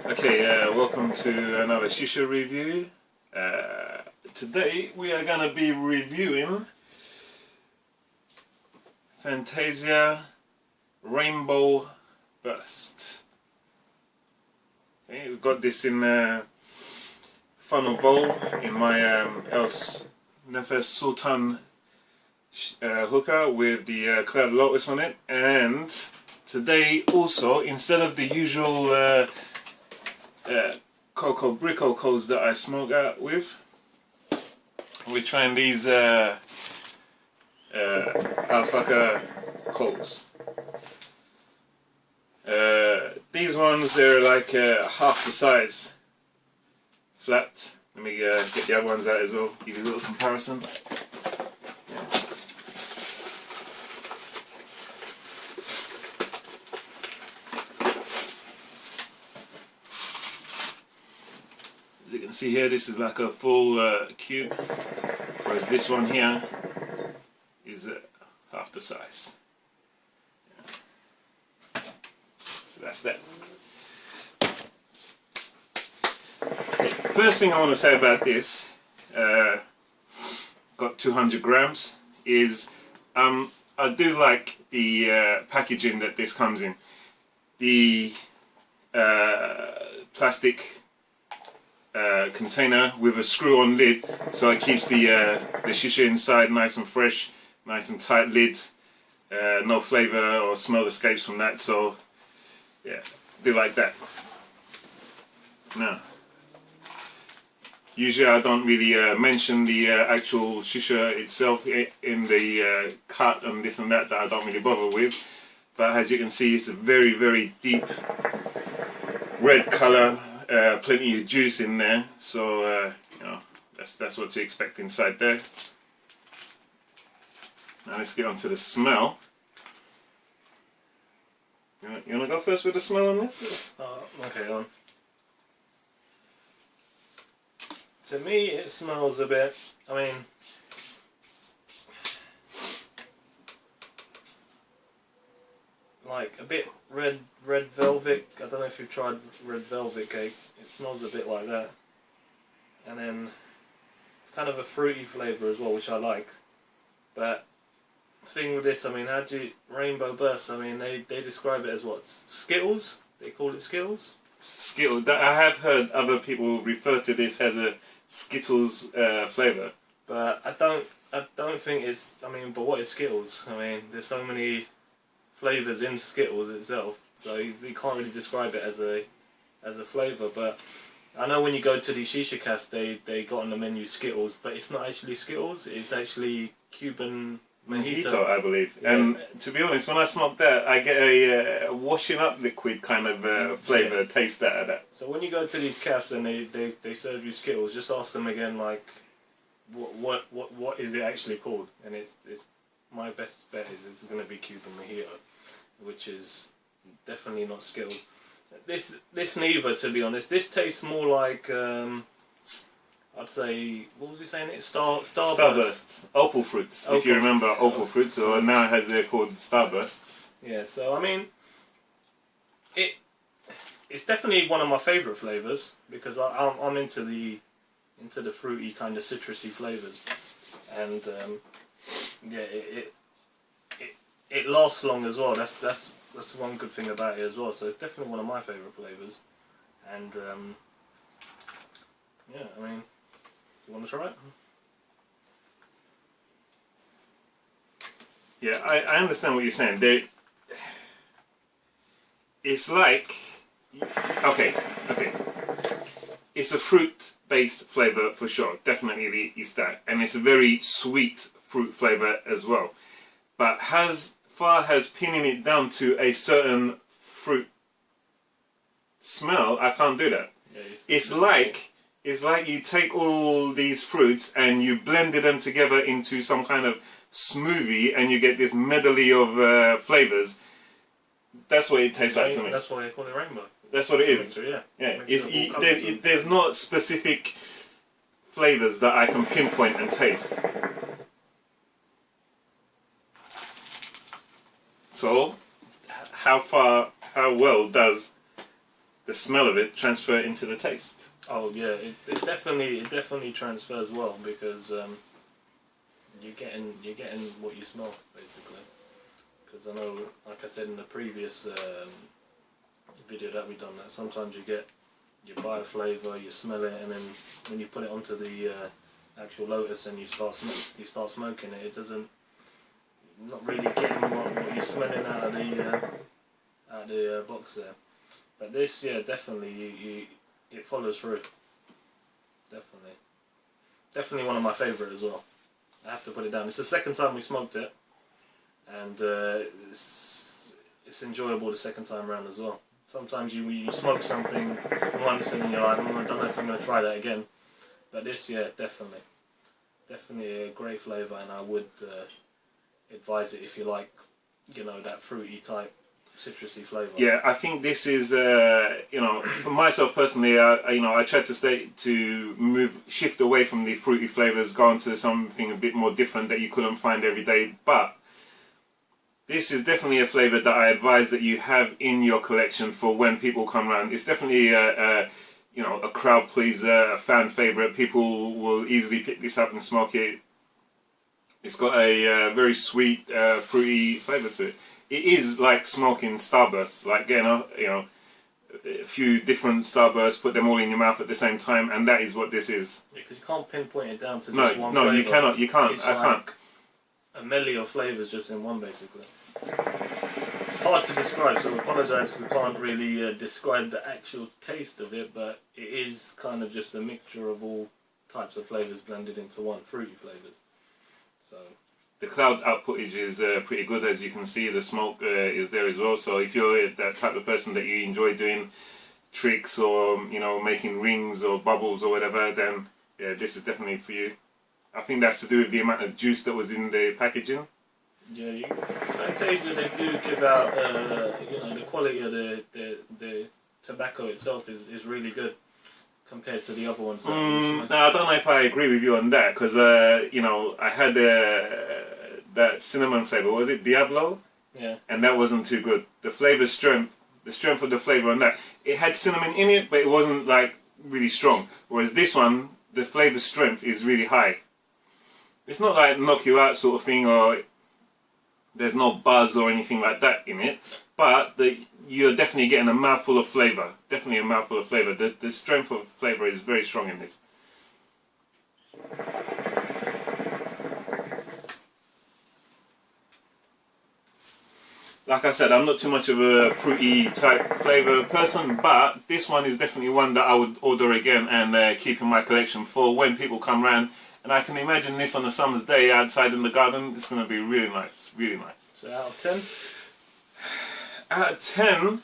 Okay, welcome to another shisha review. Today we are going to be reviewing Fantasia Rainbow Burst. Okay, we've got this in a funnel bowl in my Nefes Sultan hookah with the Cloud Lotus on it, and today also, instead of the usual cocoa brico coals that I smoke out with, we're trying these alpaca coals. These ones, they're like half the size, flat. Let me get the other ones out as well, give you a little comparison. As you can see here, this is like a full cube, whereas this one here is half the size. So that's that. Okay, first thing I want to say about this, got 200 grams, is I do like the packaging that this comes in. The plastic container with a screw-on lid, so it keeps the shisha inside nice and fresh, nice and tight lid. No flavour or smell escapes from that, so yeah, do like that. Now, usually I don't really mention the actual shisha itself in the cut and this and that I don't really bother with, but as you can see, it's a very, very deep red colour. Plenty of juice in there, so you know, that's what to expect inside there. Now let's get on to the smell. You want to go first with the smell on this? Okay, on. To me, it smells a bit, I mean, like a bit red velvet. I don't know if you've tried red velvet cake. It smells a bit like that. And then it's kind of a fruity flavour as well, which I like. But the thing with this, I mean, how do you, Rainbow Burst, I mean, they describe it as what? Skittles? They call it Skittles? Skittles. I have heard other people refer to this as a Skittles flavour. But I don't think it's, I mean, but what is Skittles? I mean, there's so many flavours in Skittles itself, so you can't really describe it as a flavour. But I know when you go to the shisha cast, they got on the menu Skittles, but it's not actually Skittles, it's actually Cuban mojito, I believe. Yeah. And to be honest, when I smoke that, I get a washing up liquid kind of flavour, taste out of that. So when you go to these casts and they serve you Skittles, just ask them again, like, what is it actually called? And it's my best bet is it's going to be Cuban mojito, which is definitely not Skittles. This neither, to be honest. This tastes more like I'd say, what was we saying? It's Starbursts. Opal fruits, if you remember opal fruits, or now they're called Starbursts. Yeah, so I mean, it's definitely one of my favourite flavours because I'm into the fruity kind of citrusy flavours, and yeah, it lasts long as well. That's one good thing about it as well. So it's definitely one of my favourite flavours, and yeah, I mean, you want to try it? Yeah, I understand what you're saying. It's like, okay, it's a fruit-based flavour for sure. Definitely is that, and it's a very sweet fruit flavour as well. But as far as pinning it down to a certain fruit smell, I can't do that. Yeah, it's like you take all these fruits and you blended them together into some kind of smoothie, and you get this medley of flavours. That's what it tastes like to me. That's why they call it rainbow. That's what it is. Yeah. Yeah. There's not specific flavours that I can pinpoint and taste. So, how well does the the smell of it transfer into the taste. Oh yeah, it definitely transfers well, because you're getting what you smell basically. Because I know, like I said in the previous video that we done, that sometimes you buy a flavour, you smell it, and then when you put it onto the actual Lotus and you start smoking it, it doesn't, you're not really getting what you're smelling out of the box there. But this, yeah, definitely it follows through. Definitely one of my favourite as well. I have to put it down. It's the second time we smoked it, and it's enjoyable the second time around as well. Sometimes you smoke something once and you're like, I don't know if I'm going to try that again. But this, yeah, definitely a great flavour, and I would advise it if you like, you know, that fruity type, citrusy flavour. Yeah, I think this is, you know, for myself personally, I try to shift away from the fruity flavours, go into something a bit more different that you couldn't find every day. But this is definitely a flavour that I advise that you have in your collection for when people come around. It's definitely you know, a crowd pleaser, a fan favourite. People will easily pick this up and smoke it. It's got a very sweet, fruity flavour to it. It is like smoking Starbursts, like getting a few different Starbursts, put them all in your mouth at the same time, and that is what this is. Yeah, because you can't pinpoint it down to just one flavour. No, you cannot. You can't. It's I can't. A melee of flavours just in one, basically. It's hard to describe, so I apologise if we can't really describe the actual taste of it, but it is kind of just a mixture of all types of flavours blended into one, fruity flavours. So the cloud outputage is pretty good, as you can see. The smoke is there as well. So if you're that type of person that you enjoy doing tricks or, you know, making rings or bubbles or whatever, then yeah, this is definitely for you. I think that's to do with the amount of juice that was in the packaging. Yeah, Fantasia, they do give out, you know, the quality of the tobacco itself is really good compared to the other ones. No, I don't know if I agree with you on that, because, you know, I had that cinnamon flavour, was it Diablo? Yeah. And that wasn't too good. The flavour strength, the strength of the flavour on that, it had cinnamon in it, but it wasn't, like, really strong. Whereas this one, the flavour strength is really high. It's not like knock you out sort of thing, or there's no buzz or anything like that in it, but you're definitely getting a mouthful of flavour. Definitely a mouthful of flavour. The strength of flavour is very strong in this. Like I said, I'm not too much of a fruity type flavour person, but this one is definitely one that I would order again and keep in my collection for when people come round. And I can imagine this on a summer's day outside in the garden. It's going to be really nice, really nice. So out of 10? Out of 10,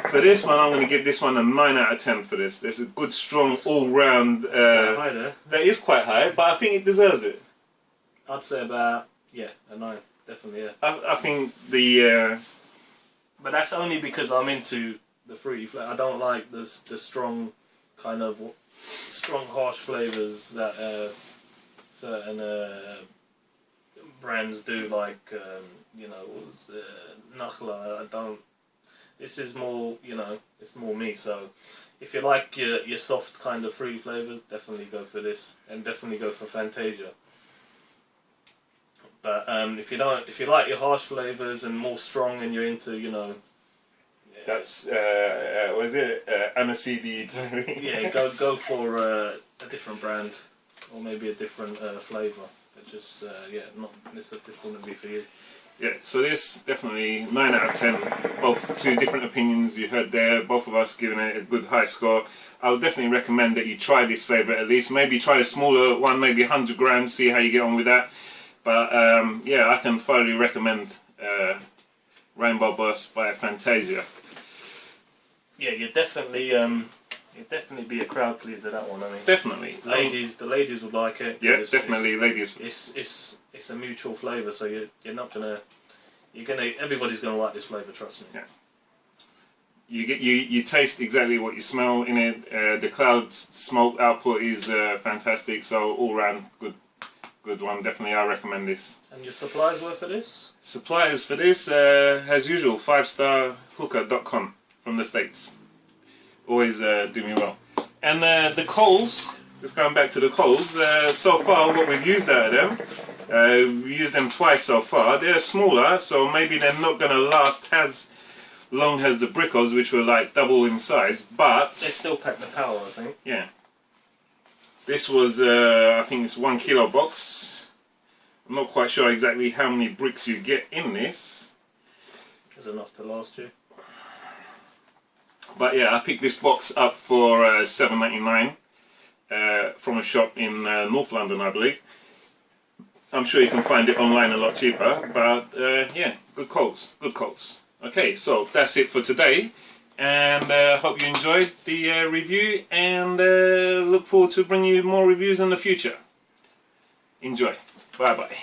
for this one, I'm going to give this one a 9 out of 10 for this. There's a good, strong, all-round... quite high there. That is quite high, but I think it deserves it. I'd say about, yeah, a 9. Definitely, yeah. I think the... But that's only because I'm into the fruity flavour. I don't like the strong kind of... strong, harsh flavours that certain brands do, like you know, Nakhla. I don't. This is more, you know, it's more me. So, if you like your soft kind of fruity flavours, definitely go for this, and definitely go for Fantasia. But if you like your harsh flavours and more strong, and you're into, you know. That's, was it aniseed? Yeah, go for a different brand, or maybe a different flavour. But just, yeah, this wouldn't be for you. Yeah, so this, definitely 9 out of 10. Both two different opinions you heard there, both of us giving it a good high score. I would definitely recommend that you try this flavour at least. Maybe try a smaller one, maybe 100 grams, see how you get on with that. But, yeah, I can thoroughly recommend Rainbow Burst by Fantasia. Yeah, you'd definitely be a crowd pleaser, that one. I mean, definitely. The ladies would like it. Yeah, definitely, ladies. It's a mutual flavour, so you're not gonna, everybody's gonna like this flavour. Trust me. Yeah. You taste exactly what you smell in it. The cloud smoke output is fantastic. So all round good one. Definitely, I recommend this. And your supplies were for this? Suppliers for this, as usual, 5starhookah.com. from the States. Always do me well. And the coals, just going back to the coals, so far what we've used out of them, we've used them twice so far. They're smaller, so maybe they're not going to last as long as the brickos, which were like double in size, but they still pack the power, I think. Yeah. This was, I think it's 1 kilo box. I'm not quite sure exactly how many bricks you get in this. There's enough to last you. But yeah, I picked this box up for $7.99 from a shop in North London, I believe. I'm sure you can find it online a lot cheaper, but yeah, good coals, good coals. Okay, so that's it for today, and hope you enjoyed the review, and look forward to bringing you more reviews in the future. Enjoy. Bye bye.